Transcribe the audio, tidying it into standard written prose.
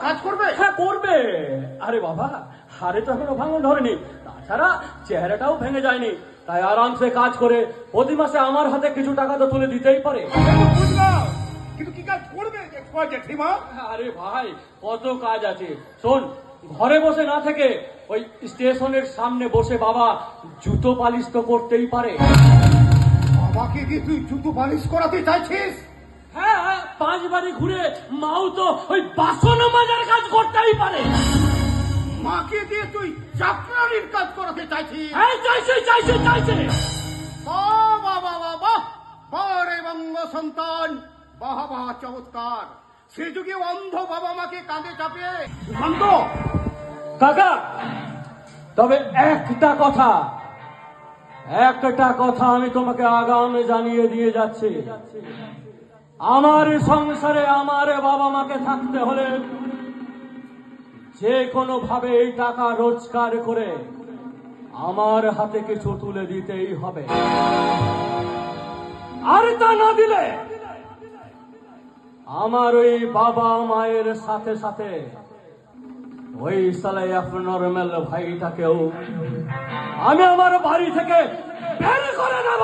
কাজ করবে? হ্যাঁ করবে। আরে বাবা, হাড়ে তো এখনো ভাঙন ধরেনি, তাছাড়া চেহারাটাও ভেঙে যায়নি, তাই আরামসে কাজ করে প্রতি মাসে আমার হাতে কিছু টাকা তো তুলে দিতেই পারে। বুঝলাম, কিন্তু কি কাজ করবে জেঠিমা? আরে ভাই, কত কাজ আছে শোন। ঘরে বসে না থেকে ওই স্টেশনের সামনে বসে বাবা জুতো পালিশ তো করতেই পারে। বাবাকে দিয়ে তুই জুতো পালিশ করাতে চাইছিস? হ্যাঁ, 5 বাড়ি ঘুরে মাও তো ওই বাসন মাজার কাজ করতেই পারে। মাকে দিয়ে তুই চাকরানির কাজ করাতে চাইছিস? হ্যাঁ, চাইছে। বাবা বাবা বাহ, বড়ে বঙ্গ সন্তান, বাহ বাহ, চমৎকার। সে যুগে অন্ধ বাবা মাকে কাঁধে চাপে শান্ত। কাকা, তবে একটা কথা আমি তোমাকে আগামে জানিয়ে দিয়ে যাচ্ছি। আমার সংসারে আমার বাবা মাকে থাকতে হলে যে কোনো ভাবে এই টাকা রোজগার করে আমার হাতে কিছু তুলে দিতেই হবে, আর তা না দিলে আমার ওই বাবা মায়ের সাথে সাথে ওই সালে নরমাল ভাইটাকেও আমি আমার বাড়ি থেকে বের করে দেব।